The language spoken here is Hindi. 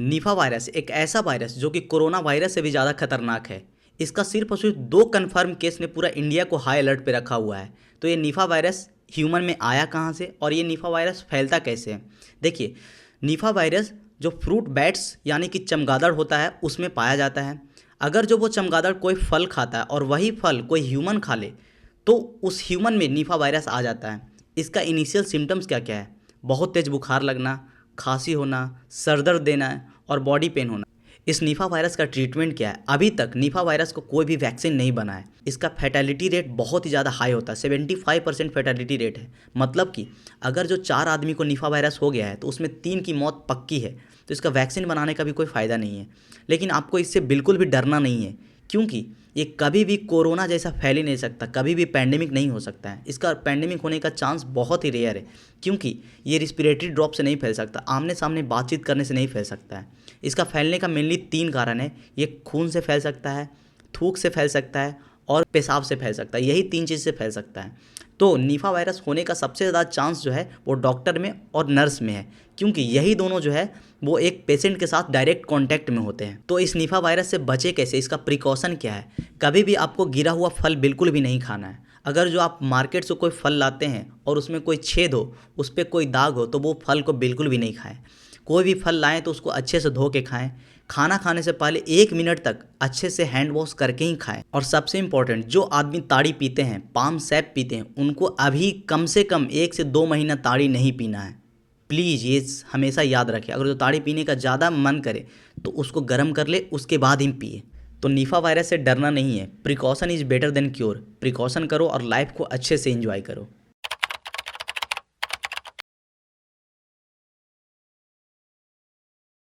निफा वायरस एक ऐसा वायरस जो कि कोरोना वायरस से भी ज़्यादा खतरनाक है। इसका सिर्फ और सिर्फ 2 कन्फर्म केस ने पूरा इंडिया को हाई अलर्ट पे रखा हुआ है। तो ये निफा वायरस ह्यूमन में आया कहाँ से और ये निफा वायरस फैलता कैसे है? देखिए, निफा वायरस जो फ्रूट बैट्स यानी कि चमगादड़ होता है उसमें पाया जाता है। अगर जो वो चमगादड़ कोई फल खाता है और वही फल कोई ह्यूमन खा ले तो उस ह्यूमन में निफा वायरस आ जाता है। इसका इनिशियल सिम्टम्स क्या क्या है? बहुत तेज़ बुखार लगना, खांसी होना, सर दर्द देना और बॉडी पेन होना। इस निफा वायरस का ट्रीटमेंट क्या है? अभी तक निफा वायरस को कोई भी वैक्सीन नहीं बना है। इसका फैटेलिटी रेट बहुत ही ज़्यादा हाई होता है, 75% फैटेलिटी रेट है। मतलब कि अगर जो 4 आदमी को निफा वायरस हो गया है तो उसमें 3 की मौत पक्की है। तो इसका वैक्सीन बनाने का भी कोई फ़ायदा नहीं है। लेकिन आपको इससे बिल्कुल भी डरना नहीं है, क्योंकि ये कभी भी कोरोना जैसा फैल ही नहीं सकता, कभी भी पैंडेमिक नहीं हो सकता है। इसका पैंडेमिक होने का चांस बहुत ही रेयर है, क्योंकि ये रिस्पिरेटरी ड्रॉप से नहीं फैल सकता, आमने सामने बातचीत करने से नहीं फैल सकता है। इसका फैलने का मेनली 3 कारण है। ये खून से फैल सकता है, थूक से फैल सकता है और पेशाब से फैल सकता है। यही 3 चीज़ से फैल सकता है। तो निफा वायरस होने का सबसे ज़्यादा चांस जो है वो डॉक्टर में और नर्स में है, क्योंकि यही दोनों जो है वो एक पेशेंट के साथ डायरेक्ट कांटेक्ट में होते हैं। तो इस निफा वायरस से बचे कैसे? इसका प्रिकॉशन क्या है? कभी भी आपको गिरा हुआ फल बिल्कुल भी नहीं खाना है। अगर जो आप मार्केट से कोई फल लाते हैं और उसमें कोई छेद हो, उस पर कोई दाग हो, तो वो फल को बिल्कुल भी नहीं खाएं। कोई भी फल लाएं तो उसको अच्छे से धो के खाएं। खाना खाने से पहले 1 मिनट तक अच्छे से हैंड वॉश करके ही खाएं। और सबसे इम्पॉर्टेंट, जो आदमी ताड़ी पीते हैं, पाम सैप पीते हैं, उनको अभी कम से कम 1 से 2 महीना ताड़ी नहीं पीना है। प्लीज़ ये हमेशा याद रखें। अगर जो ताड़ी पीने का ज़्यादा मन करे तो उसको गर्म कर ले, उसके बाद ही पिए। तो निफा वायरस से डरना नहीं है। Precaution is better than cure. Precaution करो और लाइफ को अच्छे से एंजॉय करो।